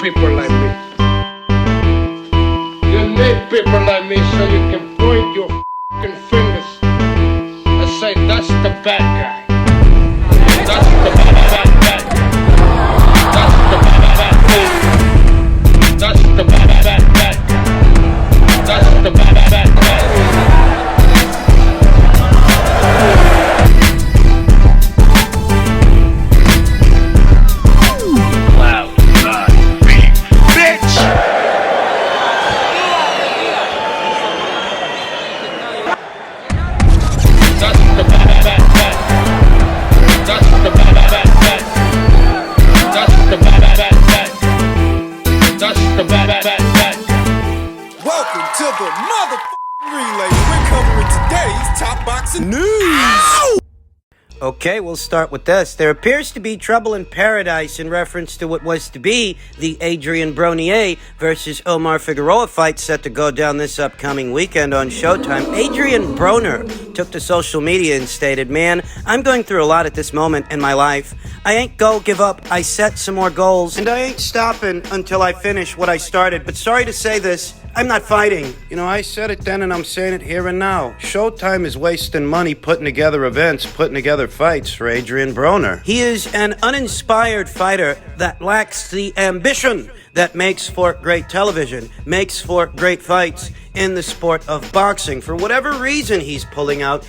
people like me. You need people like me so you can point your f***ing fingers and say, that's the bad guy. That's the bad guy. That's the bad guy. That's the bad guy. That's the bad guy. Welcome to the motherfucking relay. We're covering today's top boxing news. Ow! Okay, we'll start with this. There appears to be trouble in paradise in reference to what was to be the Adrian Broner versus Omar Figueroa fight set to go down this upcoming weekend on Showtime. Adrian Broner took to social media and stated, "Man, I'm going through a lot at this moment in my life. I ain't give up. I set some more goals, and I ain't stopping until I finish what I started. But sorry to say this, I'm not fighting." You know, I said it then and I'm saying it here and now. Showtime is wasting money putting together events, putting together fights for Adrian Broner. He is an uninspired fighter that lacks the ambition that makes for great television, makes for great fights in the sport of boxing. For whatever reason he's pulling out.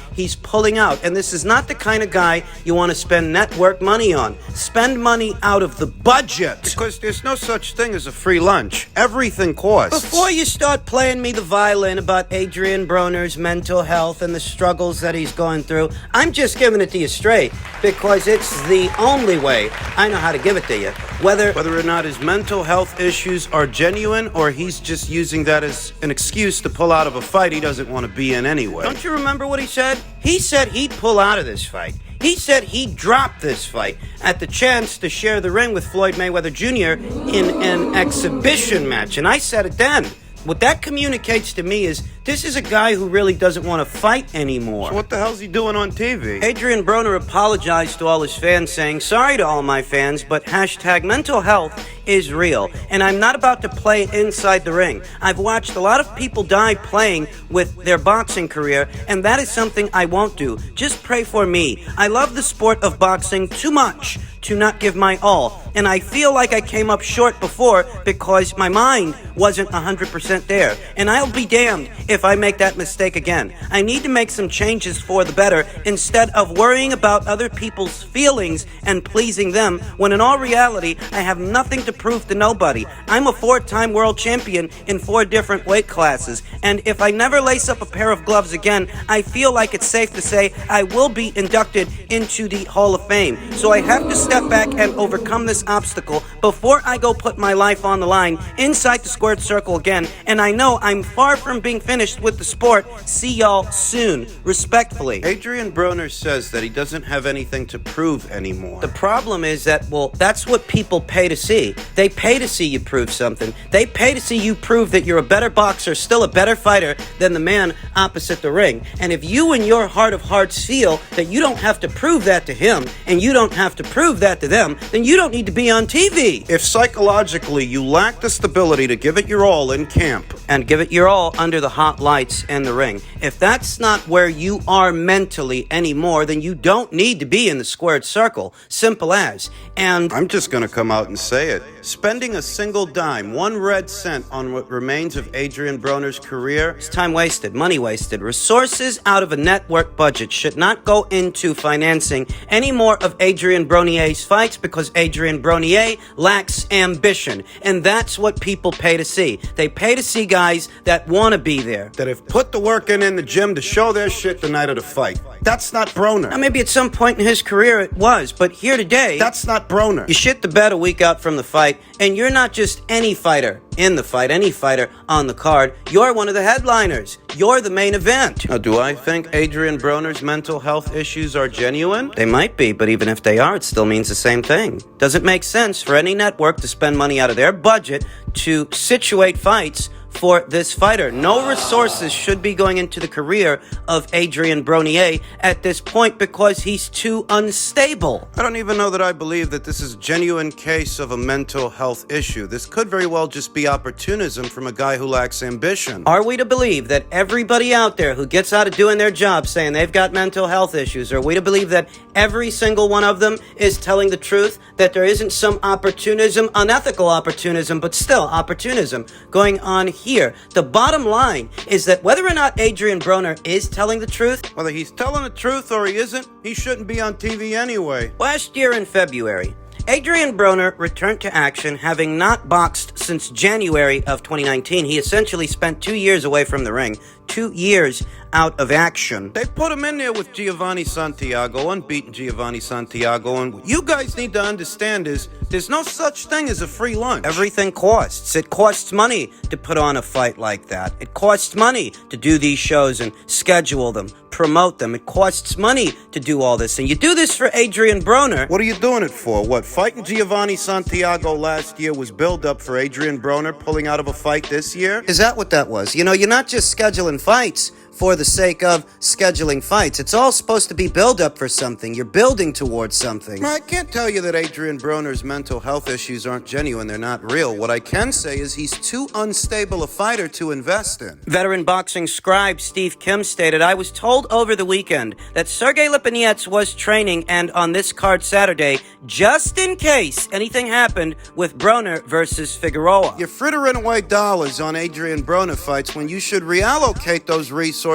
And this is not the kind of guy you want to spend network money on. Spend money out of the budget. Because there's no such thing as a free lunch. Everything costs. Before you start playing me the violin about Adrian Broner's mental health and the struggles that he's going through, I'm just giving it to you straight because it's the only way I know how to give it to you. Whether or not his mental health issues are genuine or he's just using that as an excuse to pull out of a fight he doesn't want to be in anyway. Don't you remember what he said? He said he'd pull out of this fight. He said he'd drop this fight at the chance to share the ring with Floyd Mayweather Jr. in an exhibition match. And I said it then. What that communicates to me is this is a guy who really doesn't want to fight anymore. So what the hell's he doing on TV? Adrian Broner apologized to all his fans saying, "Sorry to all my fans, but hashtag mental health is real. And I'm not about to play inside the ring. I've watched a lot of people die playing with their boxing career, and that is something I won't do. Just pray for me. I love the sport of boxing too much to not give my all. And I feel like I came up short before because my mind wasn't 100% there. And I'll be damned if I make that mistake again. I need to make some changes for the better instead of worrying about other people's feelings and pleasing them when in all reality, I have nothing to prove to nobody. I'm a 4-time world champion in 4 different weight classes. And if I never lace up a pair of gloves again, I feel like it's safe to say I will be inducted into the Hall of Fame. So I have to step back and overcome this obstacle before I go put my life on the line inside the squared circle again. And I know I'm far from being finished with the sport. See y'all soon. Respectfully." Adrian Broner says that he doesn't have anything to prove anymore. The problem is that, well, that's what people pay to see. They pay to see you prove something. They pay to see you prove that you're a better boxer, still a better fighter than the man opposite the ring. And if you in your heart of hearts feel that you don't have to prove that to him and you don't have to prove that to them, then you don't need to be on TV. If psychologically you lack the stability to give it your all in camp and give it your all under the hot lights and the ring, if that's not where you are mentally anymore, then you don't need to be in the squared circle. Simple as. And I'm just going to come out and say it. Spending a single dime, 1 red cent on what remains of Adrian Broner's career is time wasted, money wasted. Resources out of a network budget should not go into financing any more of Adrian Broner's fights because Adrian Broner lacks ambition. And that's what people pay to see. They pay to see guys that want to be there, that have put the work in the gym to show their shit the night of the fight. That's not Broner. Now, maybe at some point in his career it was, but here today, that's not Broner. You shit the bed a week out from the fight, and you're not just any fighter in the fight, any fighter on the card. You're one of the headliners. You're the main event. Now, do I think Adrian Broner's mental health issues are genuine? They might be, but even if they are, it still means the same thing. Does it make sense for any network to spend money out of their budget to situate fights for this fighter. No resources should be going into the career of Adrian Broner at this point because he's too unstable. I don't even know that I believe that this is a genuine case of a mental health issue. This could very well just be opportunism from a guy who lacks ambition. Are we to believe that everybody out there who gets out of doing their job saying they've got mental health issues, are we to believe that every single one of them is telling the truth, that there isn't some opportunism, unethical opportunism, but still opportunism going on here? The bottom line is that whether or not Adrian Broner is telling the truth, whether he's telling the truth or he isn't, he shouldn't be on TV anyway. Last year in February, Adrian Broner returned to action, having not boxed since January of 2019. He essentially spent 2 years away from the ring. 2 years out of action. They put him in there with Giovanni Santiago, unbeaten Giovanni Santiago, and what you guys need to understand is there's no such thing as a free lunch. Everything costs. It costs money to put on a fight like that. It costs money to do these shows and schedule them, promote them. It costs money to do all this, and you do this for Adrian Broner. What are you doing it for? What, fighting Giovanni Santiago last year was build-up for Adrian Broner pulling out of a fight this year? Is that what that was? You know, you're not just scheduling fights for the sake of scheduling fights. It's all supposed to be build-up for something. You're building towards something. I can't tell you that Adrian Broner's mental health issues aren't genuine. They're not real. What I can say is he's too unstable a fighter to invest in. Veteran boxing scribe Steve Kim stated, "I was told over the weekend that Sergey Lipinets was training and on this card Saturday, just in case anything happened with Broner versus Figueroa." You're frittering away dollars on Adrian Broner fights when you should reallocate those resources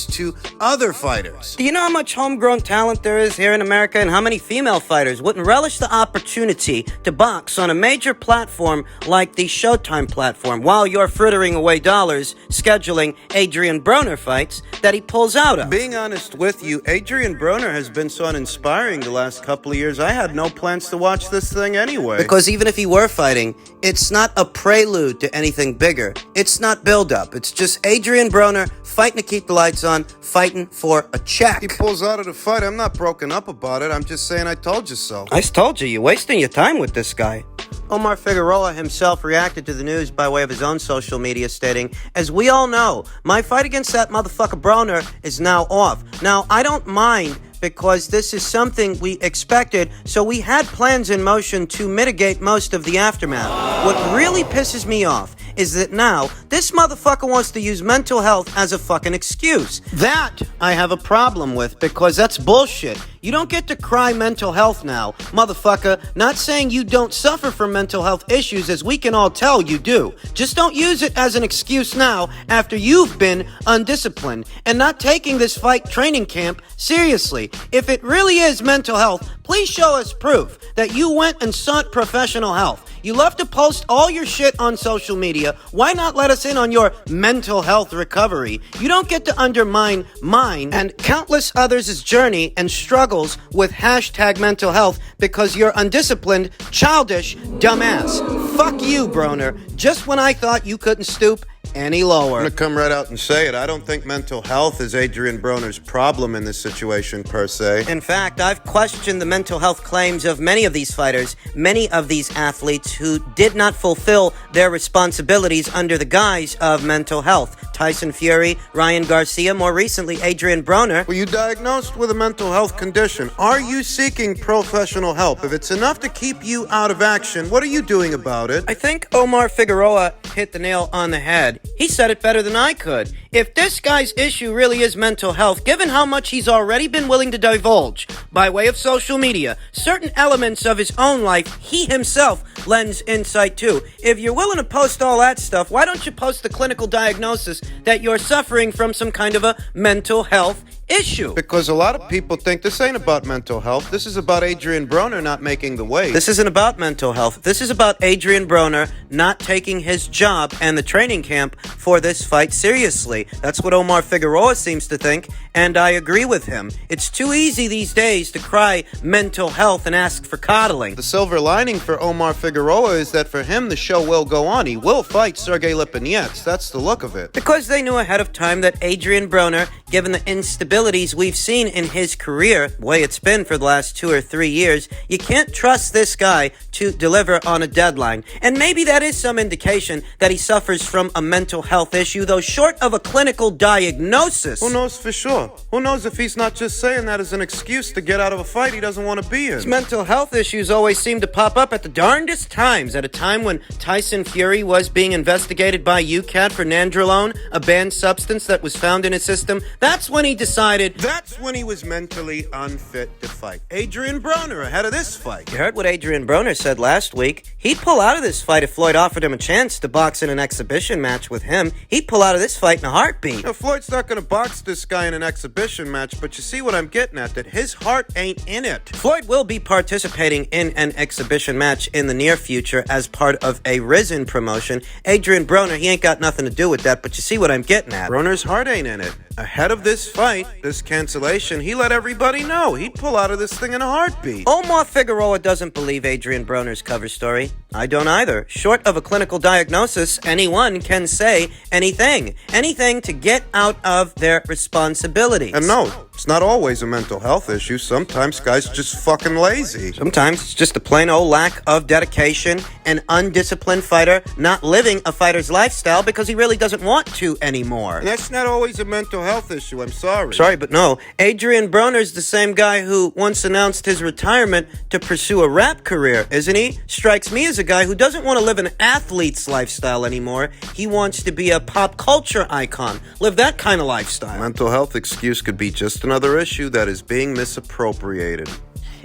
to other fighters. Do you know how much homegrown talent there is here in America and how many female fighters wouldn't relish the opportunity to box on a major platform like the Showtime platform while you're frittering away dollars scheduling Adrian Broner fights that he pulls out of? Being honest with you, Adrian Broner has been so uninspiring the last couple of years. I had no plans to watch this thing anyway. Because even if he were fighting, it's not a prelude to anything bigger. It's not build-up. It's just Adrian Broner fighting to keep the lights on, fighting for a check. He pulls out of the fight. I'm not broken up about it. I'm just saying I told you so. I told you. You're wasting your time with this guy. Omar Figueroa himself reacted to the news by way of his own social media, stating, "As we all know, my fight against that motherfucker Broner is now off. Now, I don't mind because this is something we expected, so we had plans in motion to mitigate most of the aftermath. What really pisses me off is that now this motherfucker wants to use mental health as a fucking excuse. That I have a problem with because that's bullshit. You don't get to cry mental health now, motherfucker. Not saying you don't suffer from mental health issues, as we can all tell you do. Just don't use it as an excuse now after you've been undisciplined and not taking this fight training camp seriously. If it really is mental health, please show us proof that you went and sought professional help. You love to post all your shit on social media. Why not let us in on your mental health recovery? You don't get to undermine mine and countless others' journey and struggles with hashtag mental health because you're undisciplined, childish, dumbass. Fuck you, Broner. Just when I thought you couldn't stoop any lower. I'm gonna come right out and say it. I don't think mental health is Adrian Broner's problem in this situation, per se. In fact, I've questioned the mental health claims of many of these fighters, many of these athletes who did not fulfill their responsibilities under the guise of mental health. Tyson Fury, Ryan Garcia, more recently Adrian Broner. Were you diagnosed with a mental health condition? Are you seeking professional help? If it's enough to keep you out of action, what are you doing about it? I think Omar Figueroa hit the nail on the head. He said it better than I could. If this guy's issue really is mental health, given how much he's already been willing to divulge by way of social media, certain elements of his own life, he himself lends insight to. If you're willing to post all that stuff, why don't you post the clinical diagnosis that you're suffering from some kind of a mental health issue? Because a lot of people think this ain't about mental health. This is about Adrian Broner not making the weight. This isn't about mental health. This is about Adrian Broner not taking his job and the training camp for this fight seriously. That's what Omar Figueroa seems to think, and I agree with him. It's too easy these days to cry mental health and ask for coddling. The silver lining for Omar Figueroa is that for him, the show will go on. He will fight Sergey Lipinets. That's the look of it. Because they knew ahead of time that Adrian Broner, given the instabilities we've seen in his career, the way it's been for the last 2 or 3 years, you can't trust this guy to deliver on a deadline. And maybe that is some indication that he suffers from a mental health issue, though short of a clinical diagnosis. Who knows for sure? Who knows if he's not just saying that as an excuse to get out of a fight he doesn't want to be in? His mental health issues always seem to pop up at the darndest times. At a time when Tyson Fury was being investigated by UCAT for nandrolone, a banned substance that was found in his system, that's when he decided... That's when he was mentally unfit to fight. Adrian Broner ahead of this fight. You heard what Adrian Broner said last week. He'd pull out of this fight if Floyd offered him a chance to box in an exhibition match with him. He'd pull out of this fight in a heartbeat. Now, Floyd's not going to box this guy in an exhibition match, but you see what I'm getting at, that his heart ain't in it. Floyd will be participating in an exhibition match in the near future as part of a Risen promotion. Adrian Broner, he ain't got nothing to do with that, but you see what I'm getting at. Broner's heart ain't in it. Ahead of this fight, this cancellation, he let everybody know he'd pull out of this thing in a heartbeat. Omar Figueroa doesn't believe Adrian Broner's cover story. I don't either. Short of a clinical diagnosis, anyone can say anything. Anything to get out of their responsibilities. And no, it's not always a mental health issue. Sometimes guys are just fucking lazy. Sometimes it's just a plain old lack of dedication, an undisciplined fighter not living a fighter's lifestyle because he really doesn't want to anymore. And that's not always a mental health issue, I'm sorry. Sorry, but no. Adrian Broner's the same guy who once announced his retirement to pursue a rap career, isn't he? Strikes me as a guy who doesn't want to live an athlete's lifestyle anymore. He wants to be a pop culture icon. Live that kind of lifestyle. Mental health excuse could be just another issue that is being misappropriated.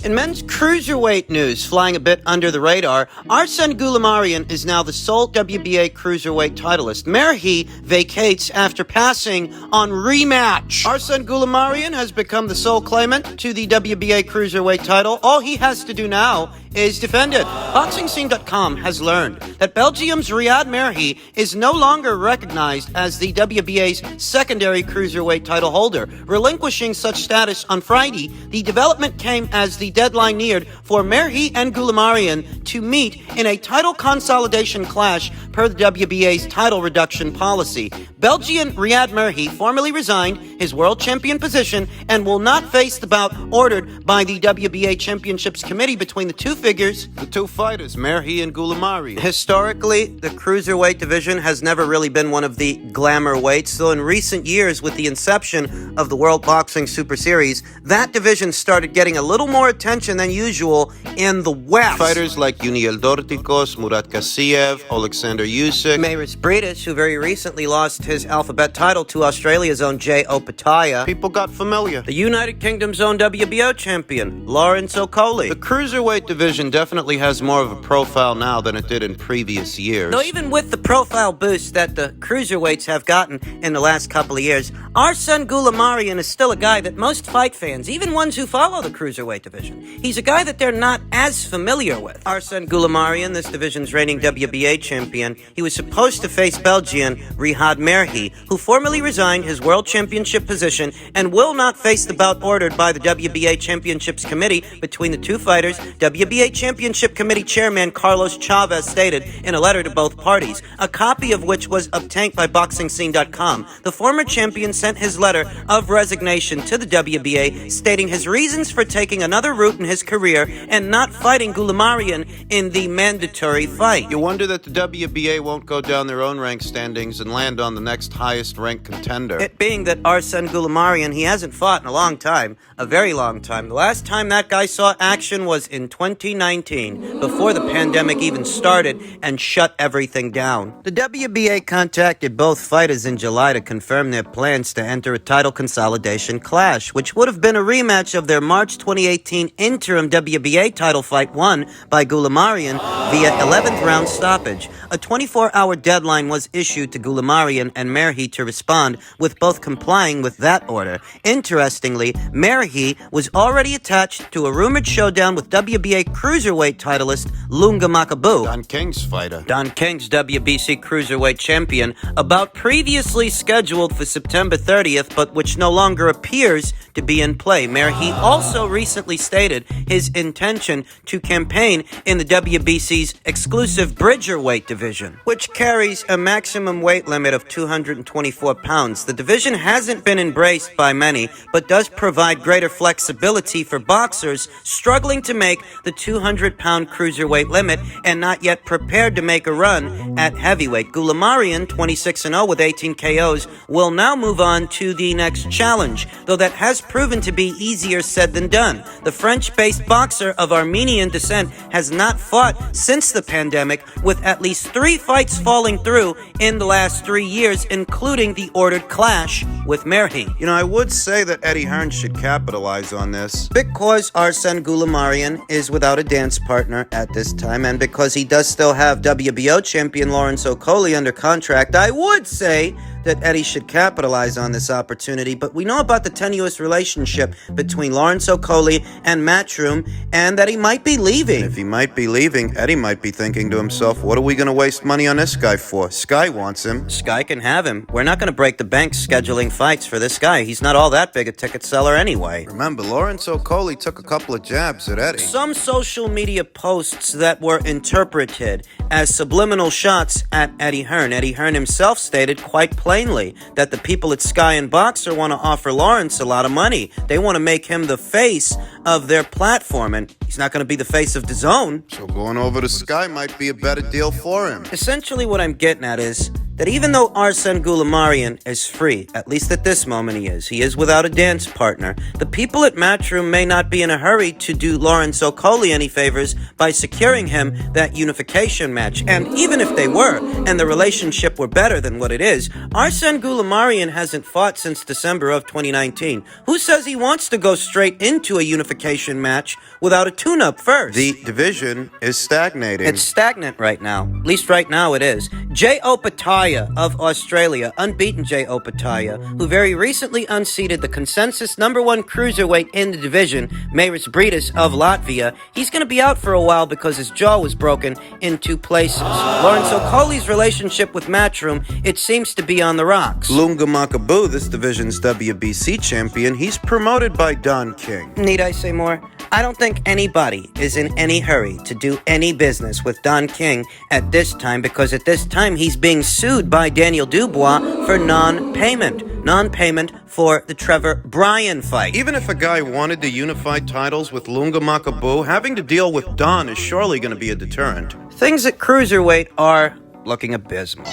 In men's cruiserweight news, flying a bit under the radar, Arsen Goulemarian is now the sole WBA cruiserweight titleist. Merhy vacates after passing on rematch. Arsen Goulemarian has become the sole claimant to the WBA cruiserweight title. All he has to do now is defend it. BoxingScene.com has learned that Belgium's Riyad Merhy is no longer recognized as the WBA's secondary cruiserweight title holder, relinquishing such status on Friday. The development came as the deadline neared for Merhy and Goulemarian to meet in a title consolidation clash per the WBA's title reduction policy. Belgian Riyad Merhy formally resigned his world champion position and will not face the bout ordered by the WBA Championships Committee between the two figures. The two fighters, Merhy and Goulemarian. Historically, the cruiserweight division has never really been one of the glamour weights, though in recent years, with the inception of the World Boxing Super Series, that division started getting a little more attention than usual in the West. Fighters like Yuniel Dorticos, Murat Kasiev, Alexander Usyk, Mairis Briedis, who very recently lost his alphabet title to Australia's own J.O. Pataya. People got familiar. The United Kingdom's own WBO champion, Lawrence Okoli. The cruiserweight division definitely has more of a profile now than it did in previous years. Though even with the profile boost that the cruiserweights have gotten in the last couple of years, Arsen Goulemarian is still a guy that most fight fans, even ones who follow the cruiserweight division, he's a guy that they're not as familiar with. Arsen Goulemarian, this division's reigning WBA champion, he was supposed to face Belgian Riyad Merhy, who formally resigned his world championship position and will not face the bout ordered by the WBA Championships Committee between the two fighters. WBA Championship Committee Chairman Carlos Chavez stated in a letter to both parties, a copy of which was obtained by BoxingScene.com. The former champion sent his letter of resignation to the WBA, stating his reasons for taking another route in his career and not fighting Goulemarian in the mandatory fight. You wonder that the WBA won't go down their own rank standings and land on the next highest ranked contender. It being that Arsen Goulemarian, he hasn't fought in a long time, a very long time. The last time that guy saw action was in 2019, before the pandemic even started and shut everything down. The WBA contacted both fighters in July to confirm their plans to enter a title consolidation clash, which would have been a rematch of their March 2018 interim WBA title fight won by Goulemarian via 11th round stoppage. A 24-hour deadline was issued to Goulemarian and Merhy to respond, with both complying with that order. Interestingly, Merhy was already attached to a rumored showdown with WBA Cruiserweight titleist Lunga Makabu, Don King's fighter. Don King's WBC Cruiserweight champion, about previously scheduled for September 30th, but which no longer appears to be in play. Merhy also recently stated his intention to campaign in the WBC's exclusive Bridgerweight division, which carries a maximum weight limit of 224 pounds. The division hasn't been embraced by many, but does provide greater flexibility for boxers struggling to make the 200-pound cruiserweight limit and not yet prepared to make a run at heavyweight. Goulemarian, 26-0 with 18 KOs, will now move on to the next challenge, though that has proven to be easier said than done. The French-based boxer of Armenian descent has not fought since the pandemic, with at least 3 fights falling through in the last 3 years, including the ordered clash with Merhy. You know, I would say that Eddie Hearn should capitalize on this. Because Arsene Goulemarian is without a dance partner at this time, and because he does still have WBO champion Lawrence Okolie under contract, I would say that Eddie should capitalize on this opportunity, but we know about the tenuous relationship between Lawrence Okolie and Matchroom, and that he might be leaving. If he might be leaving, Eddie might be thinking to himself, what are we going to waste money on this guy for? Sky wants him. Sky can have him. We're not going to break the bank scheduling fights for this guy. He's not all that big a ticket seller anyway. Remember, Lawrence Okolie took a couple of jabs at Eddie. Some social media posts that were interpreted as subliminal shots at Eddie Hearn. Eddie Hearn himself stated quite plainly that the people at Sky and Boxer want to offer Lawrence a lot of money. They want to make him the face of their platform, and he's not going to be the face of DAZN. So going over to Sky might be a better deal for him. Essentially what I'm getting at is that even though Arsene Goulemarian is free, at least at this moment he is without a dance partner, the people at Matchroom may not be in a hurry to do Lawrence Okolie any favors by securing him that unification match. And even if they were, and the relationship were better than what it is, Arsene Goulemarian hasn't fought since December of 2019. Who says he wants to go straight into a unification match without a tune-up first? The division is stagnating. It's stagnant right now. At least right now it is. Jay Opataya of Australia, unbeaten Jay Opataya, who very recently unseated the consensus #1 cruiserweight in the division, Merhy Briedis of Latvia. He's going to be out for a while because his jaw was broken in 2 places. Lawrence Okolie's relationship with Matchroom, it seems to be on the rocks. Lunga Makabu, this division's WBC champion, he's promoted by Don King. Need I say more? I don't think anybody is in any hurry to do any business with Don King at this time, because at this time he's being sued by Daniel Dubois for non-payment for the Trevor Bryan fight. Even if a guy wanted to unify titles with Lunga Makabu, having to deal with Don is surely going to be a deterrent. Things at Cruiserweight are looking abysmal,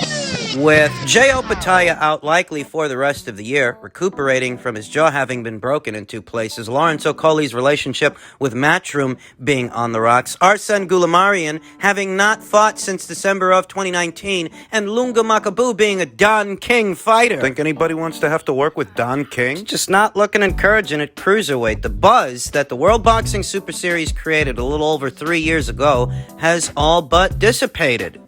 with Jay Opataya out likely for the rest of the year, recuperating from his jaw having been broken in 2 places, Lawrence Okolie's relationship with Matchroom being on the rocks, Arsene Goulemarian having not fought since December of 2019, and Lunga Makabu being a Don King fighter. Think anybody wants to have to work with Don King? Just not looking encouraging at Cruiserweight. The buzz that the World Boxing Super Series created a little over 3 years ago has all but dissipated.